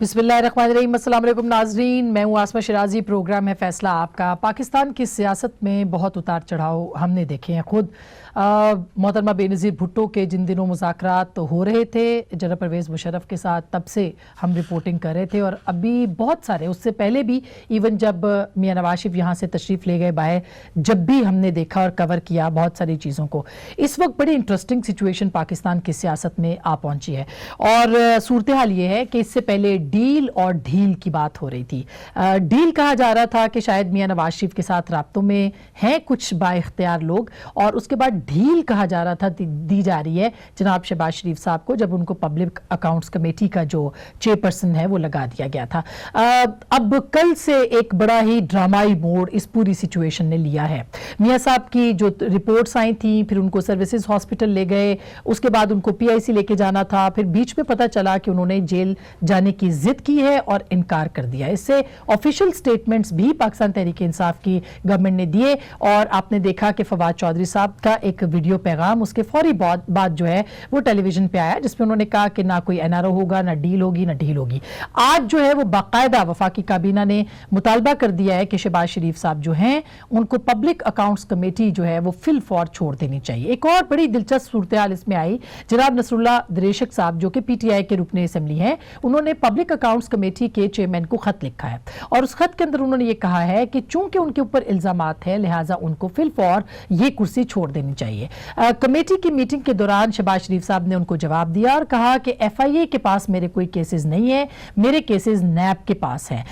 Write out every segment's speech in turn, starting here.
बिस्मिल्लाहिर्रहमानिर्रहीम, अस्सलाम वालेकुम नाजरीन, मैं हूँ आसमा शिराजी। प्रोग्राम है फैसला आपका। पाकिस्तान की सियासत में बहुत उतार चढ़ाव हमने देखे हैं खुद। मोहतरमा बेनज़ीर भुट्टो के जिन दिनों मुज़ाकरात हो रहे थे जनरल परवेज़ मुशर्रफ के साथ, तब से हम रिपोर्टिंग कर रहे थे, और अभी बहुत सारे उससे पहले भी, इवन जब मियां नवाज शरीफ यहाँ से तशरीफ़ ले गए बाहर, जब भी हमने देखा और कवर किया बहुत सारी चीज़ों को। इस वक्त बड़ी इंटरेस्टिंग सिचुएशन पाकिस्तान की सियासत में आ पहुँची है, और सूरत हाल ये है कि इससे पहले डील और ढील की बात हो रही थी। डील कहा जा रहा था कि शायद मियां नवाज शरीफ के साथ राब्तों में हैं कुछ बाइख्तियार लोग, और उसके बाद ढील कहा जा रहा था, दी जा रही है जनाब शहबाज शरीफ साहब को, जब उनको पब्लिक अकाउंट्स कमेटी का जो चेयरपर्सन है वो लगा दिया गया था। अब कल से एक बड़ा ही ड्रामाई मोड़ इस पूरी सिचुएशन ने लिया है। मियां साहब की जो रिपोर्ट्स आई थी, फिर उनको सर्विसेज हॉस्पिटल ले गए, उसके बाद उनको PIC लेके जाना था, फिर बीच में पता चला कि उन्होंने जेल जाने की जिद की है और इनकार कर दिया। इससे ऑफिशियल स्टेटमेंट्स भी पाकिस्तान तहरीक इंसाफ की गवर्नमेंट ने दिए, और आपने देखा कि फवाद चौधरी साहब का एक वीडियो पैगाम उसके फौरी बाद जो है वो टेलीविजन पे आया, जिसमें उन्होंने कहा कि ना कोई NRO होगा, ना डील होगी, ना ढील होगी। आज जो है वो बाकायदा वफाकी काबीना ने मुतालबा कर दिया है कि शहबाज शरीफ साहब जो हैं उनको पब्लिक अकाउंट्स कमेटी जो है वो फिल फॉर छोड़ देनी चाहिए। एक और बड़ी दिलचस्प सूरत हाल इसमें आई, जनाब नसरुल्लाह दरेशक साहब जो कि PTI के रुकने असेंबली हैं, उन्होंने पब्लिक अकाउंट्स कमेटी के चेयरमैन को खत लिखा है, और उस खत के अंदर उन्होंने ये कहा है कि चूंकि उनके ऊपर इल्जामात है, लिहाजा उनको फिल फॉर ये कुर्सी छोड़ देनी चाहिए। कमेटी की मीटिंग के दौरान शहबाज शरीफ साहब ने उनको जवाब दिया और कहा कि FIA के पास मेरे कोई केसेस नहीं है, मेरे केसेस NAB के पास हैं।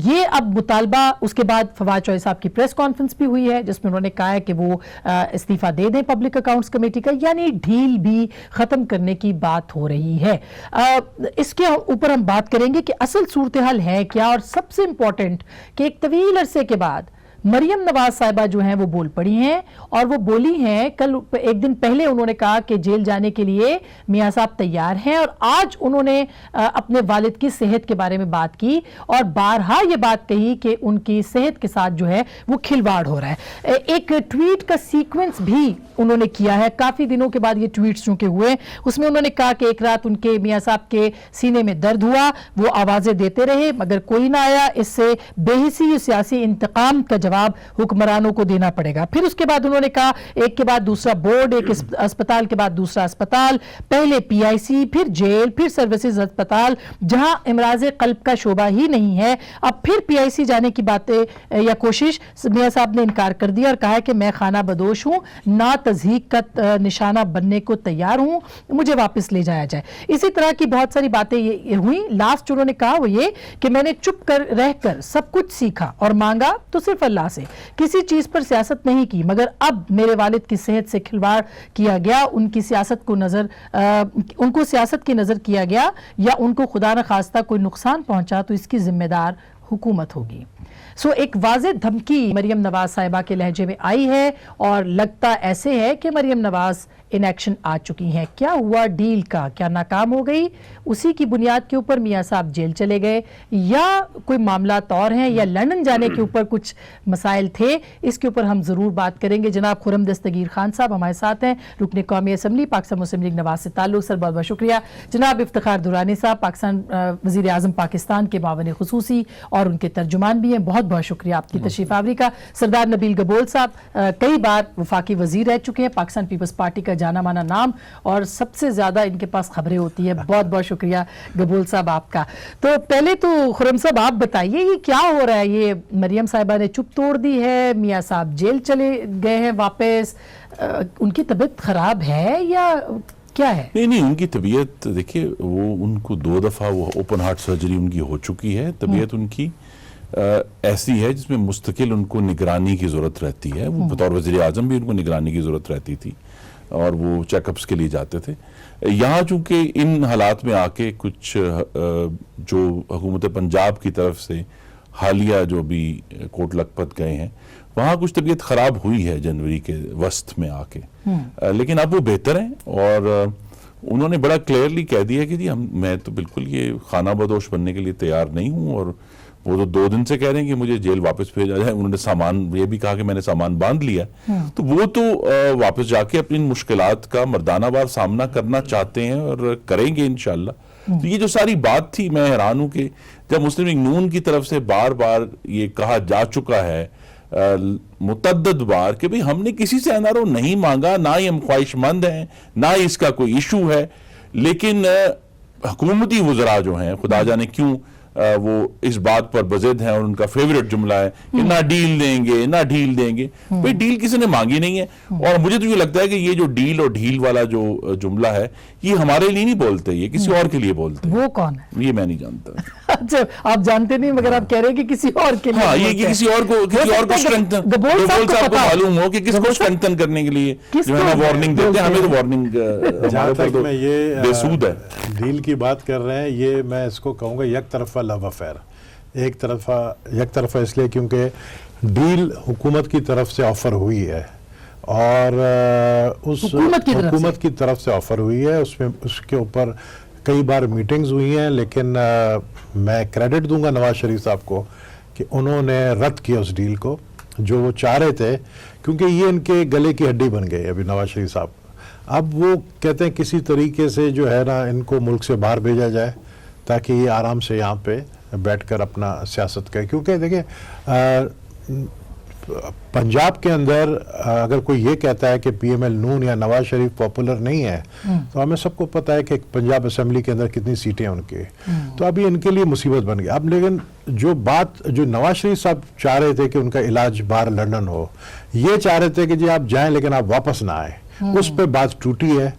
ये अब मुतालबा, उसके बाद फवाद चौधरी साहब की प्रेस कॉन्फ्रेंस भी हुई है, जिसमें उन्होंने कहा है कि वो इस्तीफा दे दें पब्लिक अकाउंट्स कमेटी का, यानी ढील भी खत्म करने की बात हो रही है। इसके ऊपर हम बात करेंगे कि असल सूरत हाल है क्या, और सबसे इंपॉर्टेंट कि एक तवील अरसे के बाद मरियम नवाज साहिबा जो हैं वो बोल पड़ी हैं, और वो बोली हैं कल, एक दिन पहले उन्होंने कहा कि जेल जाने के लिए मियां साहब तैयार हैं, और आज उन्होंने अपने वालिद की सेहत के बारे में बात की, और बारहा ये बात कही कि उनकी सेहत के साथ जो है वो खिलवाड़ हो रहा है। एक ट्वीट का सीक्वेंस भी उन्होंने किया है, काफी दिनों के बाद ये ट्वीट्स चूंकि हुए, उसमें उन्होंने कहा कि एक रात उनके मियां साहब के सीने में दर्द हुआ, वो आवाजें देते रहे मगर कोई ना आया, इससे बेहिसी सियासी इंतकाम का जवाब हुक्मरानों को देना पड़ेगा। फिर उसके बाद उन्होंने कहा एक के बाद दूसरा बोर्ड, एक अस्पताल के बाद दूसरा अस्पताल, पहले PIC, फिर जेल, फिर सर्विसेज अस्पताल, जहां इमराज कल्ब का शोबा ही नहीं है। अब फिर PIC जाने की बातें या कोशिश, मियां साहब ने इनकार कर दिया और कहा है कि मैं खाना बदोश हूं, ना तज़हीक का निशाना बनने को तैयार हूं, मुझे वापस ले जाया जाए। इसी तरह की बहुत सारी बातें ये हुई। लास्ट उन्होंने कहा वो ये कि मैंने चुप कर रहकर सब कुछ सीखा और मांगा तो सिर्फ अल्लाह से, किसी चीज पर सियासत नहीं की, मगर अब मेरे वालिद की सेहत से खिलवाड़ किया गया, उनको सियासत की नजर किया गया, या उनको खुदा न खास्ता कोई नुकसान पहुंचा तो इसकी जिम्मेदार हुकूमत होगी। सो एक वाज़ेह धमकी मरियम नवाज साहिबा के लहजे में आई है, और लगता ऐसे है कि मरियम नवाज इन एक्शन आ चुकी हैं। क्या हुआ डील का, क्या नाकाम हो गई, उसी की बुनियाद के ऊपर मियां साहब जेल चले गए, या कोई मामला और हैं, या लंदन जाने के ऊपर कुछ मसाइल थे, इसके ऊपर हम जरूर बात करेंगे। जनाब खुरम दस्तगीर खान साहब हमारे साथ हैं, रुकने कौमी असम्बली पाकिस्तान मुस्लिम लीग नवाज से ताल्लुक, सर बहुत बहुत शुक्रिया। जनाब इफ्तिखार दुरानी साहब पाकिस्तान वज़ीर आज़म पाकिस्तान के मावन खुसूसी और उनके तर्जुमान भी हैं, बहुत बहुत शुक्रिया आपकी तशरीफ आवरी का। सरदार नबील गबोल साहब कई बार वफाकी वजीर रह चुके हैं, पाकिस्तान पीपल्स पार्टी का जाना माना नाम, और सबसे ज्यादा इनके पास खबरें होती है। बहुत बहुत शुक्रिया गबूल साहब आपका। तो पहले तो खुरम साहब आप बताइए ये क्या हो रहा है, ये मरियम साहिबा ने चुप तोड़ दी है, मियां साहब जेल चले गए हैं वापस, उनकी तबीयत खराब है या क्या है? नहीं, उनकी तबीयत देखिए, वो उनको 2 दफा वो ओपन हार्ट सर्जरी उनकी हो चुकी है। तबीयत उनकी ऐसी है जिसमें मुस्तकिल उनको निगरानी की जरूरत रहती है। वो बतौर वज़ीर आज़म भी उनको निगरानी की जरूरत रहती थी, और वो चेकअप्स के लिए जाते थे। यहाँ चूंकि इन हालात में आके कुछ जो हुकूमत पंजाब की तरफ से हालिया जो भी कोट लखपत गए हैं, वहाँ कुछ तबीयत ख़राब हुई है जनवरी के वस्त में आके, लेकिन अब वो बेहतर हैं, और उन्होंने बड़ा क्लियरली कह दिया कि जी मैं तो बिल्कुल ये खाना बदोश बनने के लिए तैयार नहीं हूँ, और वो तो 2 दिन से कह रहे हैं कि मुझे जेल वापस भेजा जाए। उन्होंने सामान, ये भी कहा कि मैंने सामान बांध लिया, तो वो तो वापस जाके अपनी मुश्किलात का मर्दाना वार सामना करना चाहते हैं, और करेंगे इंशाल्लाह। تو یہ جو ساری بات تھی، میں حیران ہوں کہ جب مسلم لیگ نون کی طرف سے بار بار یہ کہا جا چکا ہے متعدد بار کہ بھئی ہم نے کسی سے این آر او نہیں مانگا، نہ ہی ہم خواہش مند ہیں، نہ ہی اس کا کوئی ایشو ہے، لیکن حکومتی وزراء جو ہیں خدا جانے کیوں وہ اس بات پر بضد ہیں، اور ان کا فیوریٹ جملہ ہے کہ نہ ڈیل دیں گے، نہ ڈیل دیں گے. بھئی ڈیل کسی نے مانگی نہیں ہے. اور مجھے تو یہ لگتا ہے کہ یہ جو ڈیل اور ڈھیل والا جو جملہ ہے یہ ہمارے لیے نہیں بولتے، یہ کسی اور کے لیے بولتے ہیں. وہ کون ہے؟ یہ میں نہیں جانتا. اچھا آپ جانتے نہیں مگر آپ کہہ رہے ہیں کہ کسی اور کے لیے. ہاں، یہ کسی اور کو اسٹرینتھن، گبول صاحب کو معلوم ہو کہ کس کو اسٹرینتھن کرنے کے لیے جو ہے نا وارننگ دیتے ہیں. ہمیں تو وارننگ جہاں تک میں یہ بے سود ہے. ڈیل کی بات کر رہے ہیں، یہ میں اس کو کہوں گا یک طرفہ لو افیئر. یک طرفہ اس لیے کیونکہ ڈیل حکومت کی طرف سے آفر ہوئی ہے، اور اس حکومت کی طرف سے آفر ہوئی ہے. اس کے اوپر کئی بار میٹنگز ہوئی ہیں، لیکن میں کریڈٹ دوں گا نواز شریف صاحب کو کہ انہوں نے رد کیا اس ڈیل کو جو وہ چاہ رہے تھے، کیونکہ یہ ان کے گلے کی ہڈی بن گئی ابھی نواز شریف صاحب. اب وہ کہتے ہیں کسی طریقے سے جو ہے نا ان کو ملک سے باہر بھیجا جائے تاکہ یہ آرام سے یہاں پہ بیٹھ کر اپنا سیاست کرے. کیونکہ دیکھیں پنجاب کے اندر اگر کوئی یہ کہتا ہے کہ پی ایم ایل نون یا نواز شریف پاپولر نہیں ہے، تو ہمیں سب کو پتہ ہے کہ پنجاب اسمبلی کے اندر کتنی سیٹیں ہیں ان کی. تو ابھی ان کے لیے مصیبت بن گئی. اب لیکن جو نواز شریف صاحب چاہ رہے تھے کہ ان کا علاج باہر لندن ہو، یہ چاہ رہے تھے کہ جی آپ جائیں لیکن آپ واپس نہ آئیں. اس پہ بات ٹوٹی ہے،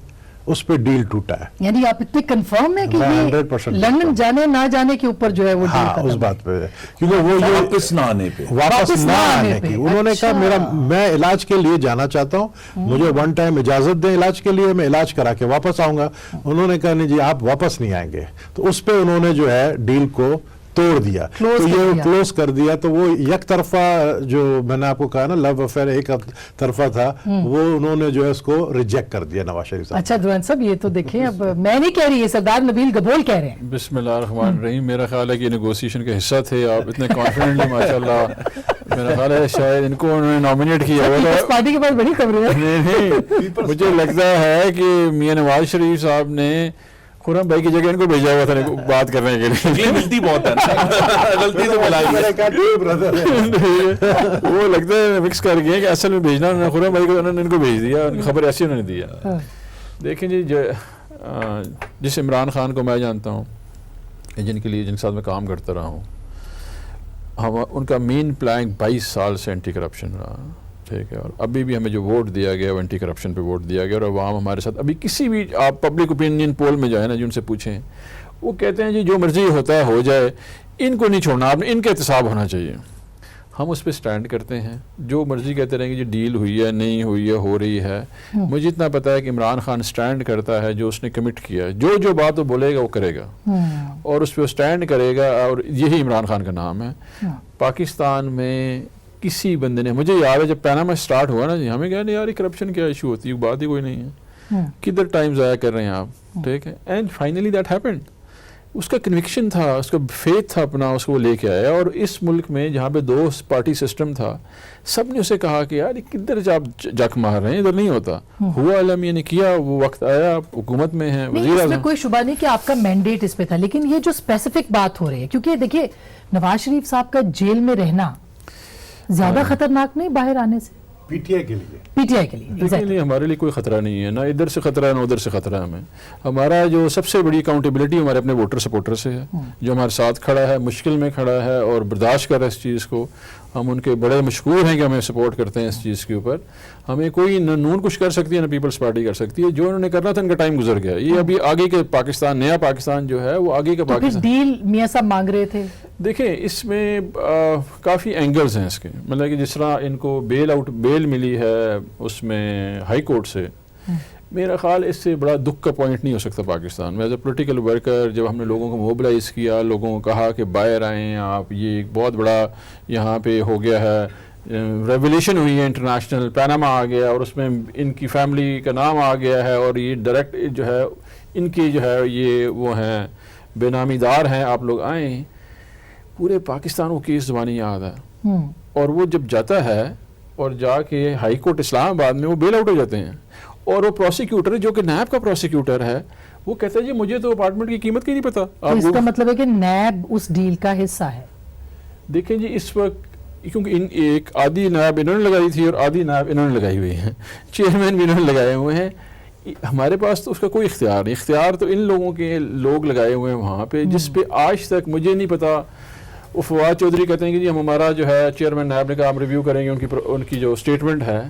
اس پہ ڈیل ٹوٹا ہے. یعنی آپ اتنے کنفرم ہے کہ یہ لندن جانے نہ جانے کے اوپر جو ہے وہ ہاں اس بات پہ، کیونکہ وہ یہ واپس نہ آنے پہ، واپس نہ آنے کی انہوں نے کہا میں علاج کے لیے جانا چاہتا ہوں، مجھے ون ٹائم اجازت دیں علاج کے لیے، میں علاج کرا کے واپس آؤں گا. انہوں نے کہا نہیں جی آپ واپس نہیں آئیں گے. تو اس پہ انہوں نے جو ہے ڈیل کو توڑ دیا، تو یہ کلوز کر دیا. تو وہ یک طرفہ جو میں نے آپ کو کہا نا لو افیئر ایک طرفہ تھا، وہ انہوں نے جو ہے اس کو ریجیکٹ کر دیا نواز شریف صاحب. اچھا دوران صاحب یہ تو دیکھیں، اب میں نہیں کہہ رہی، یہ سردار نبیل گبول کہہ رہے ہیں. بسم اللہ الرحمن الرحیم. میرا خیال ہے کہ نیگوسیشن کا حصہ تھے آپ اتنے کانفیڈنٹلی ماشاءاللہ. میرا خیال ہے شاید ان کو انہوں نے نامینیٹ کیا ہوا تھا. پارٹی کے پاس بڑی خبریں ہیں. نہیں، مجھے لگتا ہے کہ میاں نواز شریف صاحب نے خرم بھائی کی جگہ ان کو بھیجا ہوا تھا بات کرنے کے لیے. ملتی بہت ہے، غلطی سے ملائی وہ لگتا ہے مکس کر گئے کہ اصل میں بھیجنا انہوں نے خرم بھائی کو، انہوں نے ان کو بھیج دیا، خبر ایسی انہوں نے دیا. دیکھیں جی، جس عمران خان کو میں جانتا ہوں، جن کے ساتھ میں کام کرتا رہا ہوں، ان کا مین پلان 22 سال سے اینٹی کرپشن رہا. ٹھیک ہے، اور ابھی بھی ہمیں جو ووٹ دیا گیا وہ اینٹی کرپشن پہ ووٹ دیا گیا. اور عوام ہمارے ساتھ ابھی کسی بھی آپ پبلک اوپینین پول میں جائیں نا، جو ان سے پوچھیں، وہ کہتے ہیں جی جو مرضی ہوتا ہے ہو جائے، ان کو نہیں چھوڑنا، آپ نے ان کا احتساب ہونا چاہیے. ہم اس پہ سٹینڈ کرتے ہیں، جو مرضی کہتے رہیں گے جی ڈیل ہوئی ہے نہیں ہوئی ہے ہو رہی ہے. مجھے اتنا پتہ ہے کہ عمران خان سٹینڈ کرتا ہے جو اس نے کمٹ کیا ہے، جو بات وہ بولے گا وہ کرے گا، اور اس پہ وہ سٹینڈ کرے گا، اور یہی عمران خان کا نام ہے. پاکستان میں کسی بندے نے، مجھے یاد ہے جب پیناما سٹارٹ ہوا نا جی، ہمیں کہا نہیں یار کرپشن کیا ایشو ہوتی ہے، بات ہی کوئی نہیں ہے، کدھر ٹائم ضائع کر رہے ہیں آپ. ٹھیک ہے، اینڈ فائنلی دیٹ ہیپنڈ. اس کا کنوکشن تھا، اس کا فیتھ تھا اپنا، اس کو وہ لے کے آیا. اور اس ملک میں جہاں پہ 2 پارٹی سسٹم تھا، سب نے اسے کہا کہ یار کدھر جب جک مار رہے ہیں، ادھر نہیں ہوتا. ہوا علمیہ نے کیا، وہ وقت آیا، حکومت میں ہے، وزیر اس میں کوئی شبہ نہیں کہ آپ کا مینڈیٹ اس پہ تھا. لیکن یہ جو اسپیسیفک بات ہو رہی ہے، کیونکہ دیکھیے نواز شریف صاحب کا جیل میں رہنا زیادہ خطرناک نہیں باہر آنے سے؟ پی ٹی آئی کے لیے، پی ٹی آئی کے لیے ہمارے لیے کوئی خطرہ نہیں ہے، نہ ادھر سے خطرہ ہے نہ ادھر سے خطرہ ہے. ہمیں ہمارا جو سب سے بڑی اکاؤنٹیبلٹی ہمارے اپنے ووٹر سپورٹر سے ہے، جو ہمارے ساتھ کھڑا ہے، مشکل میں کھڑا ہے اور برداشت کر رہا ہے اس چیز کو. ہم ان کے بڑے مشکور ہیں کہ ہمیں سپورٹ کرتے ہیں اس چیز کے اوپر. ہمیں کوئی نہ نون کچھ کر سکتی ہے نہ پیپلز پارٹی کر سکتی ہے. جو انہوں نے کرنا تھا ان کا ٹائم گزر گیا. یہ ابھی آگے کے پاکستان، نیا پاکستان جو ہے وہ آگے کا پاکستان. ڈیل میاں صاحب مانگ رہے تھے. دیکھیں اس میں کافی اینگلز ہیں اس کے، مطلب کہ جس طرح ان کو بیل ملی ہے اس میں ہائی کورٹ سے، میرا خیال اس سے بڑا دکھ کا پوائنٹ نہیں ہو سکتا پاکستان میں. ایز اے پولیٹیکل ورکر جب ہم نے لوگوں کو موبلائز کیا، لوگوں کو کہا کہ باہر آئیں آپ، یہ ایک بہت بڑا یہاں پہ ہو گیا ہے، ریولیوشن ہوئی ہے انٹرنیشنل، پیناما آ گیا اور اس میں ان کی فیملی کا نام آ گیا ہے، اور یہ ڈائریکٹ جو ہے ان کی جو ہے یہ وہ ہیں بے نامی دار ہیں، آپ لوگ آئیں. پورے پاکستان کو کیس زبانی یاد ہے. اور وہ جب جاتا ہے اور جا کے ہائی کورٹ اسلام آباد میں وہ بیل آؤٹ ہو جاتے ہیں. اور وہ پروسیکیوٹر جو کہ نیب کا پروسیکیوٹر ہے، وہ کہتا ہے جی مجھے تو اپارٹمنٹ کی قیمت کی نہیں پتا. تو اس کا مطلب ہے کہ نیب اس ڈیل کا حصہ ہے. دیکھیں جی اس وقت کیونکہ ایک آدھی نیب انہوں نے لگائی تھی اور آدھی نیب انہوں نے لگائی ہوئی ہیں, چیئرمین بھی انہوں نے لگائے ہوئے ہیں. ہمارے پاس تو اس کا کوئی اختیار نہیں, اختیار تو ان لوگوں کے لوگ لگائے ہوئے ہیں وہاں پہ, جس پہ آج تک مجھے نہیں پتا. وہ فواد چودھری کہتے ہیں کہ جی ہم ہمارا جو ہے چیئرمین نیب نے کہا ہم ریویو کریں گے ان کی جو اسٹیٹمنٹ ہے.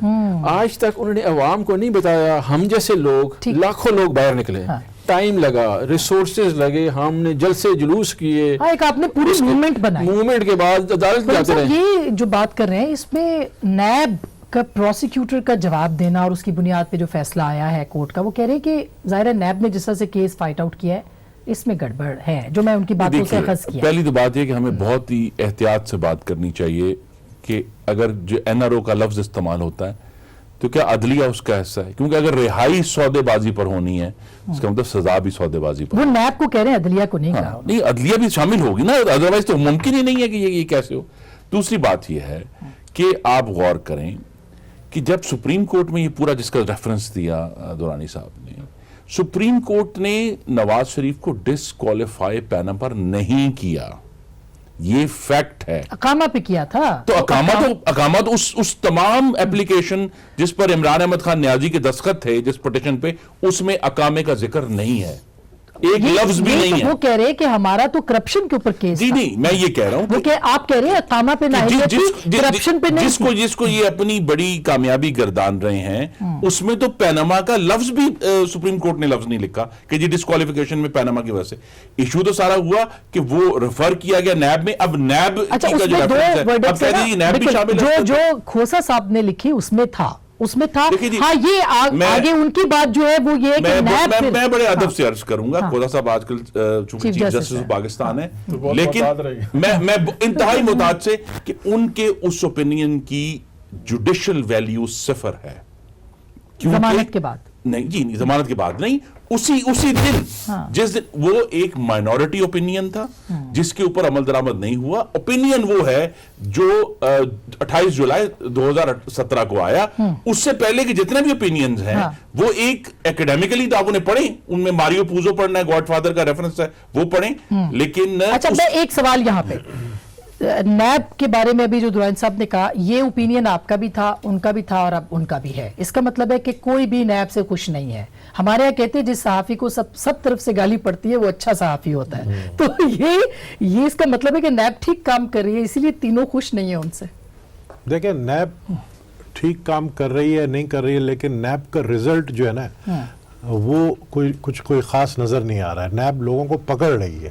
آج تک انہوں نے عوام کو نہیں بتایا. ہم جیسے لوگ لاکھوں لوگ باہر نکلے, ٹائم لگا, ریسورسز لگے, ہم نے جلسے جلوس کیے, ایک آپ نے پوری موومنٹ بنائی. موومنٹ کے بعد عدالت جاتے رہے. یہ جو بات کر رہے ہیں اس میں نیب کا پروسیکیوٹر کا جواب دینا اور اس کی بنیاد پہ جو فیصلہ آیا ہے کورٹ کا, وہ کہہ رہے ہیں کہ ظاہر ہے نیب نے جس طرح سے کیس فائٹ آؤٹ کیا ہے اس میں گڑبڑ ہے, جو میں ان کی باتوں سے اخذ کیا. پہلی تو بات یہ کہ ہمیں بہت ہی احتیاط سے بات کرنی چاہیے کہ اگر جو این آر او کا لفظ استعمال ہوتا ہے تو کیا عدلیہ اس کا حصہ ہے, کیونکہ اگر رہائی سودے بازی پر ہونی ہے اس کا مطلب سزا بھی سودے بازی پر. وہ نیب کو کہہ رہے ہیں, عدلیہ کو نہیں کہا. نہیں, عدلیہ بھی شامل ہوگی نا, ادروائز تو ممکن ہی نہیں ہے کہ یہ کیسے ہو. دوسری بات یہ ہے کہ آپ غور کریں کہ جب سپریم کورٹ میں یہ پورا جس کا ریفرنس دیا دورانی صاحب نے, سپریم کورٹ نے نواز شریف کو ڈسکوالیفائی پینل پر نہیں کیا, یہ فیکٹ ہے. اقامہ پہ کیا تھا. تو اقامہ تو اس تمام اپلیکیشن جس پر عمران احمد خان نیازی کے دستخط تھے جس پٹیشن پہ, اس میں اقامے کا ذکر نہیں ہے, ایک لفظ بھی نہیں ہے. وہ کہہ رہے کہ ہمارا تو کرپشن کے اوپر کیس. جی نہیں, میں یہ کہہ رہا ہوں کہ آپ کہہ رہے ہیں اقامہ پہ کرپشن پہ نہیں. جس کو یہ اپنی بڑی کامیابی گردان رہے ہیں اس میں تو پیناما کا لفظ بھی سپریم کورٹ نے لفظ نہیں لکھا کہ جی ڈسکوالیفیکیشن میں پیناما کی وجہ سے. ایشو تو سارا ہوا کہ وہ ریفر کیا گیا نیب میں. اب نیب جو کھوسا صاحب نے لکھی اس میں تھا, ہاں یہ آگے ان کی بات جو ہے وہ یہ کہ میں بڑے ادب سے عرض کروں گا, کھوسا صاحب آج کل چونکہ چیف جسٹس پاکستان ہے, لیکن میں انتہائی محتاط سے کہ ان کے اس اوپینین کی جوڈیشل ویلیو صفر ہے. ضمانت کے بعد نہیں جی, ضمانت کے بعد نہیں, اسی دن جس دن وہ ایک مائنورٹی اوپینین تھا جس کے اوپر عمل درآمد نہیں ہوا. اوپینین وہ ہے جو 28 جولائی 2017 کو آیا. اس سے پہلے کے جتنے بھی اوپینینز ہیں وہ ایک ایکیڈیمکلی تو آپ انہیں پڑھیں, ان میں ماریو پوزو پڑھنا ہے, گاڈ فادر کا ریفرنس ہے وہ پڑھیں. لیکن اچھا میں ایک سوال یہاں پہ نیب کے بارے میں ابھی جو درانی صاحب نے کہا, یہ اوپینین آپ کا بھی تھا, ان کا بھی تھا اور اب ان کا بھی ہے. اس کا مطلب ہے کہ کوئی بھی نیب سے خوش نہیں ہے. ہمارے یہاں کہتے ہیں جس صحافی کو سب طرف سے گالی پڑتی ہے وہ اچھا صحافی ہوتا ہے. تو یہ اس کا مطلب ہے کہ نیب ٹھیک کام کر رہی ہے, اسی لیے تینوں خوش نہیں ہیں ان سے. دیکھیں نیب ٹھیک کام کر رہی ہے نہیں کر رہی ہے, لیکن نیب کا ریزلٹ جو ہے نا وہ کوئی خاص نظر نہیں آ رہا ہے. نیب لوگوں کو پکڑ رہی ہے,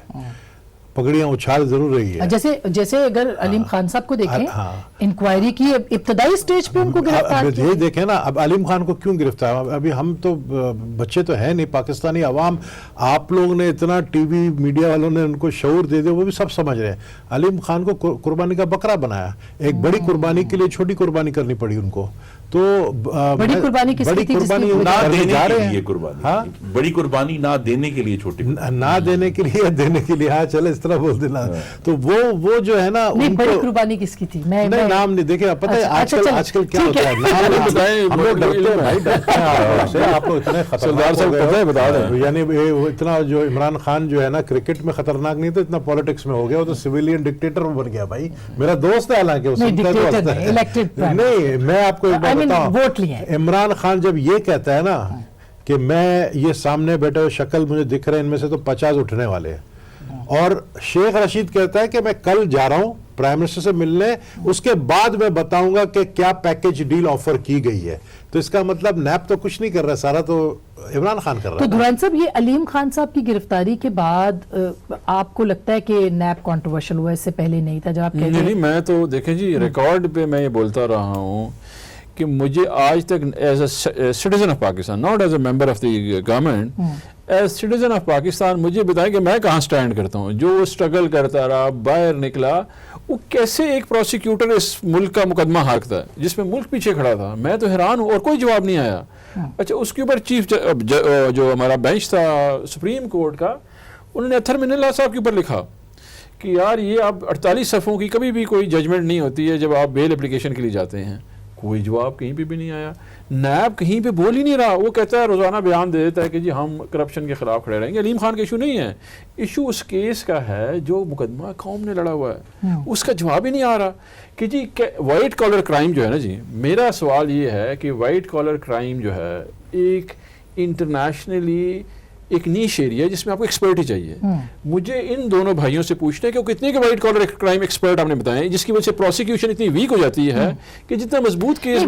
پگڑیاں اچھال ضرور رہی ہے. جیسے اگر علیم خان صاحب کو دیکھیں, انکوائری کی ابتدائی سٹیج پہ ان کو گرفتار کیا. یہ دیکھیں نا, اب علیم خان کو کیوں گرفتار, ابھی ہم تو بچے تو ہیں نہیں, پاکستانی عوام, آپ لوگ نے اتنا ٹی وی میڈیا والوں نے ان کو شعور دے دیا, وہ بھی سب سمجھ رہے ہیں. علیم خان کو قربانی کا بکرا بنایا, ایک بڑی قربانی کے لیے چھوٹی قربانی کرنی پڑی ان کو. تو بڑی قربانی بڑی قربانی نہ دینے کے لیے چھوٹی, نہ دینے کے لیے دینے کے لیے, ہاں چلے اس طرح بول دینا. تو وہ جو ہے نا, بڑی قربانی کس کی تھی نہیں نام نہیں دیکھے. پتہ ہے آج کل کیا ہوتا ہے, ہم لوگ ڈرتے ہیں بھائی, آپ لوگ اتنے خطرناک بتا رہے, یعنی اتنا جو عمران خان جو ہے نا کرکٹ میں خطرناک نہیں تھا, اتنا پالیٹکس میں ہو گیا. وہ تو سویلین ڈکٹیٹر بن گیا بھائی. میرا دوست ہے حالانکہ نہیں, میں آپ کو ایک بات بتاؤں, عمران خان جب یہ کہتا ہے نا کہ میں یہ سامنے بیٹھے ہوئے شکل مجھے دکھ رہے ہیں, ان میں سے تو 50 اٹھنے والے ہیں, اور شیخ رشید کہتا ہے کہ میں کل جا رہا ہوں پرائم منسٹر سے ملنے, اس کے بعد میں بتاؤں گا کہ کیا پیکیج ڈیل آفر کی گئی ہے. تو اس کا مطلب نیب تو کچھ نہیں کر رہا, سارا تو عمران خان کر رہا ہے. تو دوران صاحب یہ علیم خان صاحب کی گرفتاری کے بعد آپ کو لگتا ہے کہ نیب کنٹروورشل ہوا, اس سے پہلے نہیں تھا؟ جب آپ کہتے ہیں نہیں, میں تو دیکھیں جی ریکارڈ پہ میں یہ بولتا رہا ہوں کہ مجھے آج تک as a citizen of Pakistan, not as a member of the government, as citizen of Pakistan مجھے بتائیں کہ میں کہاں سٹینڈ کرتا ہوں. جو وہ سٹرگل کرتا رہا, باہر نکلا, وہ کیسے ایک پروسیکیوٹر اس ملک کا مقدمہ ہانکتا ہے جس میں ملک پیچھے کھڑا تھا. میں تو حیران ہوں, اور کوئی جواب نہیں آیا. اچھا, اس کے اوپر چیف جو ہمارا بینچ تھا سپریم کورٹ کا, انہوں نے اتھر من اللہ صاحب کے اوپر لکھا کہ یار یہ اب 48 صفحوں کی کبھی بھی کوئی ججمنٹ نہیں ہوتی ہے جب آپ بیل اپلیکیشن کے لیے جاتے ہیں. کوئی جواب کہیں پہ بھی نہیں آیا. نیب کہیں پہ بول ہی نہیں رہا. وہ کہتا ہے روزانہ بیان دے دیتا ہے کہ جی ہم کرپشن کے خلاف کھڑے رہیں گے. علیم خان کا ایشو نہیں ہے, ایشو اس کیس کا ہے جو مقدمہ قوم نے لڑا ہوا ہے, اس کا جواب ہی نہیں آ رہا کہ جی وائٹ کالر کرائم جو ہے نا جی, میرا سوال یہ ہے کہ وائٹ کالر کرائم جو ہے ایک انٹرنیشنلی ایک نیش ایریا ہے جس میں آپ کو ایکسپرٹ ہی چاہیے. مجھے ان دونوں بھائیوں سے پوچھنا ہے کہ وہ کتنے کے وائٹ کالر کرائم ایکسپرٹ آپ نے بتائیں جس کی وجہ سے پروسیکیوشن اتنی ویک ہو جاتی ہے کہ جتنا مضبوط کیس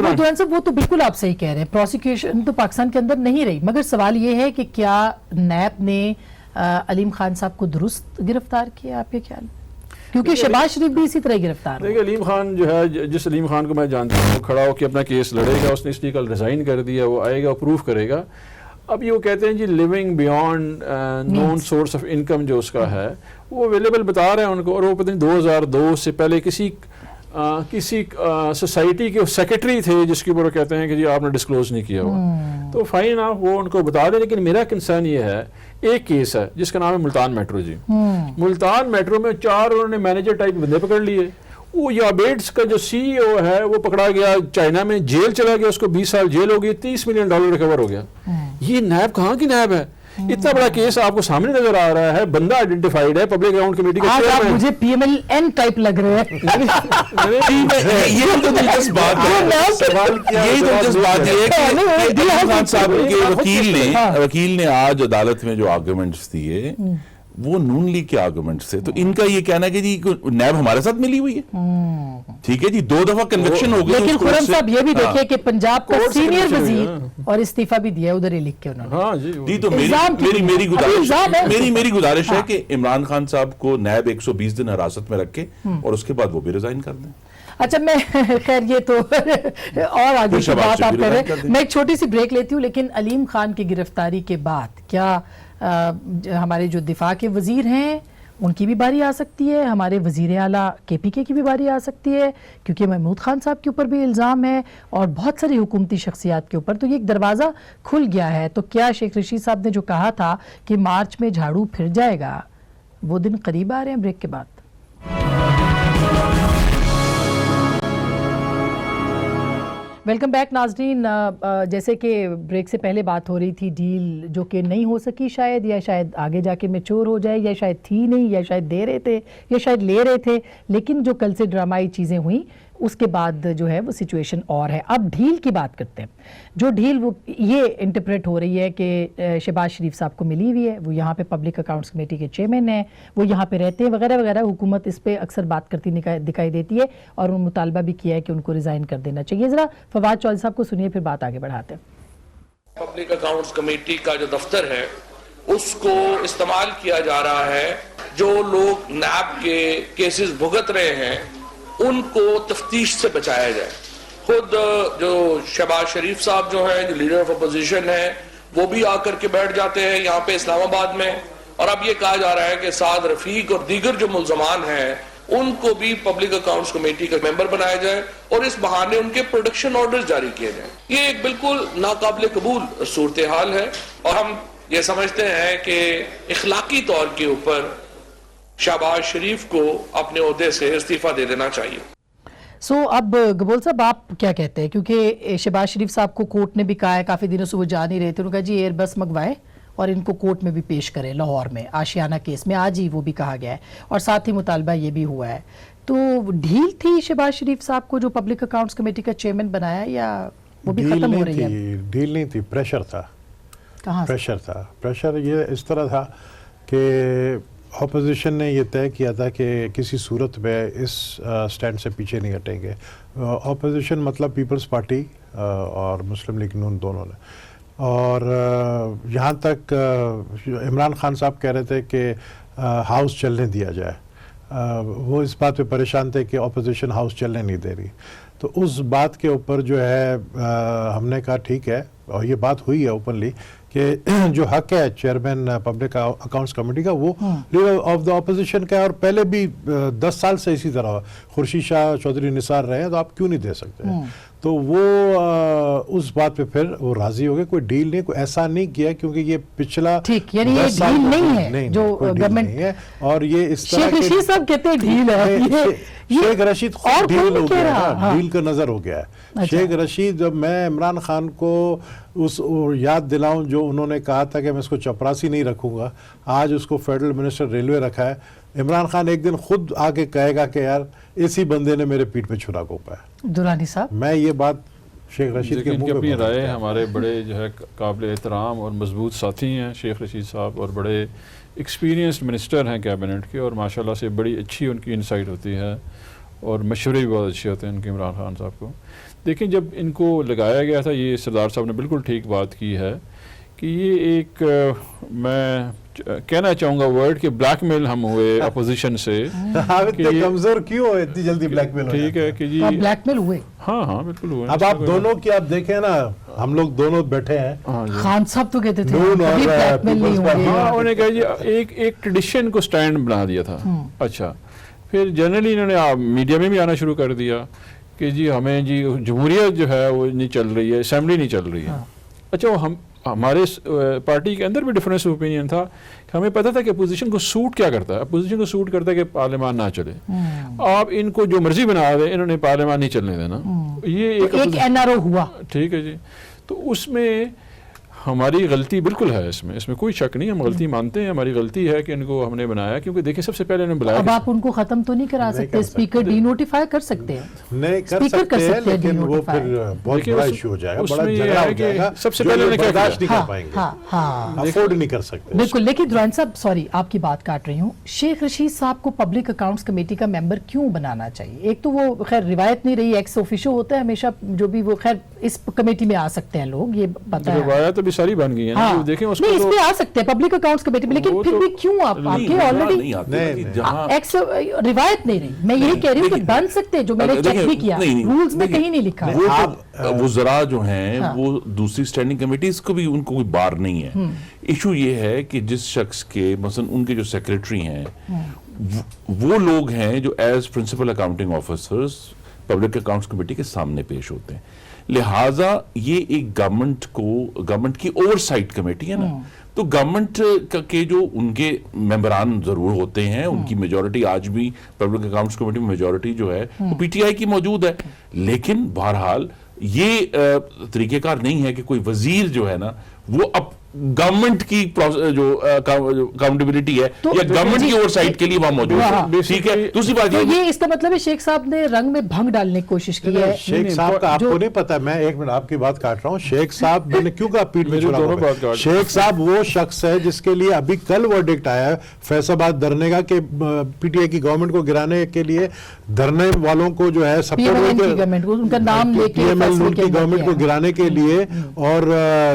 وہ تو بالکل آپ صحیح کہہ رہے ہیں, پروسیکیوشن تو پاکستان کے اندر نہیں رہی, مگر سوال یہ ہے کہ کیا نیب نے علیم خان صاحب کو درست گرفتار کیا, آپ کے خیال میں؟ کیونکہ شہباز شریف بھی اسی طرح گرفتار دیکھیں علیم خان جو ہے, جس علیم خان کو میں جانتا ہوں وہ کھڑا ہو کے اپنا کیس لڑے گا, اس نے اس لیے کل ریزائن کر دیا, وہ آئے گا پروف کرے گا. اب یہ وہ کہتے ہیں جی living beyond known source of income جو اس کا ہے وہ اویلیبل بتا رہے ہیں ان کو, اور وہ پتہ نہیں 2002 سے پہلے کسی سوسائٹی کے سیکرٹری تھے جس کے اوپر وہ کہتے ہیں کہ جی آپ نے ڈسکلوز نہیں کیا ہوا. تو فائن آپ وہ ان کو بتا دیں. لیکن میرا کنسرن یہ ہے, ایک کیس ہے جس کا نام ہے ملتان میٹرو. جی ملتان میٹرو میں 4 انہوں نے مینیجر ٹائپ بندے پکڑ لیے. وہ یابیٹس کا جو سی ای او ہے وہ پکڑا گیا چائنا میں, جیل چلا گیا, اس کو 20 سال جیل ہو گئی, $30 ملین ریکور ہو گیا. یہ نیب کہاں کی نیب ہے؟ اتنا بڑا کیس آپ کو سامنے نظر آ رہا ہے, بندہ آئیڈینٹیفائیڈ ہے, پبلک اکاؤنٹ کمیٹی کا چیئرمین. مجھے پی ایم ایل این ٹائپ لگ رہے ہیں. یہ تو دلچسپ بات ہے, یہی دلچسپ بات ہے کہ علیم خان صاحب کے وکیل نے آج عدالت میں جو آرگومنٹس دیے وہ نون لیگ کے آرگومنٹس تھے. تو ان کا یہ کہنا ہے کہ جی نیب ہمارے ساتھ ملی ہوئی ہے, ٹھیک ہے جی, 2 دفعہ کنوکشن ہو گئی. لیکن خرم صاحب یہ بھی دیکھیں کہ پنجاب کا سینئر وزیر اور استعفیٰ بھی دیا ادھر ہی لکھ کے انہوں نے. ہاں جی, تو میری گزارش ہے کہ عمران خان صاحب کو نیب 120 دن حراست میں رکھے اور اس کے بعد وہ بھی ریزائن کر دیں. اچھا میں خیر یہ تو اور آگے کی بات آپ کر رہے ہیں, میں ایک چھوٹی سی بریک لیتی ہوں. لیکن علیم خان کی گرفتاری کے بعد کیا ہمارے جو دفاع کے وزیر ہیں ان کی بھی باری آ سکتی ہے, ہمارے وزیر اعلیٰ کے پی کے کی بھی باری آ سکتی ہے, کیونکہ محمود خان صاحب کے اوپر بھی الزام ہے اور بہت ساری حکومتی شخصیات کے اوپر, تو یہ ایک دروازہ کھل گیا ہے. تو کیا شیخ رشید صاحب نے جو کہا تھا کہ مارچ میں جھاڑو پھر جائے گا, وہ دن قریب آ رہے ہیں؟ بریک کے بعد. ویلکم بیک ناظرین. جیسے کہ بریک سے پہلے بات ہو رہی تھی, ڈیل جو کہ نہیں ہو سکی شاید, یا شاید آگے جا کے میچور ہو جائے, یا شاید تھی نہیں, یا شاید دے رہے تھے, یا شاید لے رہے تھے. لیکن جو کل سے ڈرامائی چیزیں ہوئیں اس کے بعد جو ہے وہ سچویشن اور ہے. اب ڈھیل کی بات کرتے ہیں. جو ڈھیل وہ یہ انٹرپریٹ ہو رہی ہے کہ شہباز شریف صاحب کو ملی ہوئی ہے, وہ یہاں پہ پبلک اکاؤنٹس کمیٹی کے چیئرمین ہیں, وہ یہاں پہ رہتے ہیں وغیرہ وغیرہ. حکومت اس پہ اکثر بات کرتی دکھائی دیتی ہے اور انہوں نے مطالبہ بھی کیا ہے کہ ان کو ریزائن کر دینا چاہیے. ذرا فواد چودھری صاحب کو سنیے, پھر بات آگے بڑھاتے ہیں. پبلک اکاؤنٹس کمیٹی کا جو دفتر ہے اس کو استعمال کیا جا رہا ہے, جو لوگ نیب کے کیسز بھگت رہے ہیں ان کو تفتیش سے بچایا جائے. خود جو شہباز شریف صاحب جو ہیں, جو لیڈر آف اپوزیشن ہیں, وہ بھی آ کر کے بیٹھ جاتے ہیں یہاں پہ اسلام آباد میں, اور اب یہ کہا جا رہا ہے کہ سعد رفیق اور دیگر جو ملزمان ہیں ان کو بھی پبلک اکاؤنٹس کمیٹی کا ممبر بنایا جائے اور اس بہانے ان کے پروڈکشن آرڈرز جاری کیے جائیں. یہ ایک بالکل ناقابل قبول صورتحال ہے, اور ہم یہ سمجھتے ہیں کہ اخلاقی طور کے اوپر شہباز شریف کو اپنے عہدے سے استعفیٰ دے دینا چاہیے. اب گبول صاحب آپ کیا کہتے ہیں, کیونکہ شہباز شریف صاحب کو کورٹ نے بھی کہا ہے, کافی دنوں سے وہ جا نہیں رہے تھے, انہوں نے کہا جی ایئر بس منگوائے اور ان کو کورٹ میں بھی پیش کریں لاہور میں آشیانہ کیس میں, آج ہی وہ بھی کہا گیا ہے, اور ساتھ ہی مطالبہ یہ بھی ہوا ہے. تو ڈھیل تھی شہباز شریف صاحب کو جو پبلک اکاؤنٹس کمیٹی کا چیئرمین بنایا, یا وہ بھی ختم ہو رہی ہے؟ ڈیل نہیں تھی, پریشر تھا. کہاں پریشر تھا؟ پریشر یہ اس طرح تھا کہ اپوزیشن نے یہ طے کیا تھا کہ کسی صورت میں اس سٹینڈ سے پیچھے نہیں ہٹیں گے. اپوزیشن مطلب پیپلز پارٹی اور مسلم لیگ نون دونوں نے. اور یہاں تک عمران خان صاحب کہہ رہے تھے کہ ہاؤس چلنے دیا جائے. وہ اس بات پہ پریشان تھے کہ اپوزیشن ہاؤس چلنے نہیں دے رہی. تو اس بات کے اوپر جو ہے ہم نے کہا ٹھیک ہے, اور یہ بات ہوئی ہے اوپنلی کہ جو حق ہے چیئرمین پبلک اکاؤنٹس کمیٹی کا وہ لیڈر آف دا اپوزیشن کا ہے, اور پہلے بھی 10 سال سے اسی طرح خورشید شاہ چودھری نثار رہے ہیں, تو آپ کیوں نہیں دے سکتے؟ تو وہ اس بات پہ پھر وہ راضی ہو گئے. کوئی ڈیل نہیں, کوئی ایسا نہیں کیا, کیونکہ یہ پچھلا ٹھیک, یعنی یہ ڈیل نہیں ہے جو گورنمنٹ, اور یہ اس طرح شیخ رشید صاحب کہتے ہیں ڈیل ہے, शेख रशीद खुद और कोई डील नहीं हो कह गया रहा, है, हाँ। डील का नजर हो गया है। अच्छा। शेख रशीद, जब मैं इमरान खान को उस याद दिलाऊं जो उन्होंने कहा था कि मैं इसको चपरासी नहीं रखूंगा, आज उसको फेडरल मिनिस्टर रेलवे रखा है। इमरान खान एक दिन खुद आके कहेगा कि यार इसी बंदे ने मेरे पीठ पे छुरा घोंपा है। दुरानी साहब, मैं ये बात शेख रशीद के इनकी मुंह अपनी पे राय बोलता है, हूं। हमारे बड़े जो है काबिल एहतराम और मजबूत साथी हैं शेख रशीद साहब, और बड़े एक्सपीरियंस्ड मिनिस्टर हैं कैबिनेट के, और माशाल्लाह से बड़ी अच्छी उनकी इंसाइट होती है और मशवरे भी बहुत अच्छे होते हैं इनके इमरान खान साहब को। देखिए, जब इनको लगाया गया था, ये सरदार साहब ने बिल्कुल ठीक बात की है कि ये एक मैं कहना चाहूँगा वर्ड कि ब्लैकमेल हम हुए अपोजिशन से। आप कि इतने ये- कमजोर क्यों हो, इतनी जल्दी ब्लैकमेल हो ठीक जाते है हैं? कि जी, तो आप ब्लैकमेल हुए? हाँ हाँ बिल्कुल हुए। अब आप दोनों की आप देखें ना, हम लोग दोनों बैठे हैं, हाँ जी, खान साहब तो कहते थे नून हम कभी और, ब्लैकमेल नहीं पीपल्स पार्टी। होंगे। हाँ उन्होंने कहा जी एक ट्रेडिशन को स्टैंड बना दिया था। अच्छा, फिर जनरली इन्होंने मीडिया में भी आना शुरू कर दिया कि जी हमें जी जमहूरियत जो है वो नहीं चल रही है, असेंबली नहीं चल रही है। अच्छा, वो हमारे पार्टी के अंदर भी डिफरेंस ऑफ ओपिनियन था कि हमें पता था कि अपोजिशन को सूट क्या करता है। अपोजिशन को सूट करता है कि पार्लियामान ना चले। आप इनको जो मर्जी बना दे, इन्होंने पार्लियामान नहीं चलने देना। ये एक एनआरओ हुआ। ठीक है जी, तो उसमें हमारी गलती बिल्कुल है, इसमें कोई शक नहीं, हम गलती मानते हैं, हमारी गलती है कि इनको हमने बनाया, क्योंकि देखिए सबसे पहले इन्होंने बुलाया अब आप उनको खत्म तो नहीं करा सकते, स्पीकर डीनोटिफाई कर सकते हैं। नहीं कर स्पीकर कर सकते हैं, सकते हैं लेकिन वो denotify। फिर बहुत देखिए, बड़ा उस- इशू हो जाएगा, उसमें बड़ा ये झगड़ा है हो कि जाएगा, सबसे जो पहले ये उन्होंने क्या बर्दाश्त नहीं हाँ, कर पाएंगे, हाँ, हाँ। अफोर्ड नहीं कर सकते। बिल्कुल, लेकिन दुरानी साहब, सॉरी आपकी बात काट रही हूँ, शेख रशीद साहब को पब्लिक अकाउंट्स कमेटी का मेंबर क्यों बनाना चाहिए? एक तो वो खैर रिवायत नहीं रही, एक्स ऑफिशियो होता है हमेशा, जो भी वो खैर इस कमेटी में आ सकते हैं लोग, ये पता है। रवाया तो भी सारी बन गई है ना, हाँ, तो देखें उसको नहीं इस तो पे आ सकते हैं पब्लिक अकाउंट्स कमेटी में, लेकिन वो फिर तो- भी क्यों आप नहीं, आपके वहाँ ऑलरेडी नहीं आते नहीं, कि नहीं। जहाँ एक्स रिवायत नहीं रही, मैं यही कह रही हूँ कि देखिए, बन सकते हैं, जो मैंने चेक देखिए, भी किया, नहीं, नहीं, रूल्स में देखिए, कहीं नहीं लिखा। वो आप, वो जरा जो हैं हाँ। वो दूसरी स्टैंडिंग कमेटीज को भी उनको कोई बार नहीं है। इशू ये है कि जिस शख्स के मसलन उनके जो सेक्रेटरी हैं वो लोग हैं जो as principal accounting officers public accounts committee के सामने पेश होते हैं। लिहाजा ये एक गवर्नमेंट की ओवरसाइट कमेटी है ना, तो गवर्नमेंट के जो उनके मेंबरान जरूर होते हैं, उनकी मेजॉरिटी आज भी पब्लिक अकाउंट्स कमेटी में मेजॉरिटी जो है वो पीटीआई की मौजूद है। लेकिन बहरहाल ये तरीकेकार नहीं है कि कोई वजीर जो है ना वो अब गवर्नमेंट की जो अकाउंटेबिलिटी है तो या गवर्नमेंट की ओवरसाइट के लिए वहां मौजूद हाँ। है। ठीक है, दूसरी बात तो ये ये इसका मतलब है शेख साहब ने रंग में भंग डालने की कोशिश की है। शेख साहब का आपको नहीं पता, मैं एक मिनट आपकी बात काट रहा हूँ। शेख साहब, मैंने क्यों कहा पीठ में मेरी छुरा दोनों घोंपा? बात काट। शेख साहब वो शख्स है जिसके लिए अभी कल वर्डिक्ट आया है फैसलाबाद धरने का कि पीटीआई की गवर्नमेंट को गिराने के लिए धरने वालों को जो है PMLN की गवर्नमेंट को उनका नाम लेके पीएमएल फैसले नून के की अंदर गवर्नमेंट किया। को गिराने के लिए, और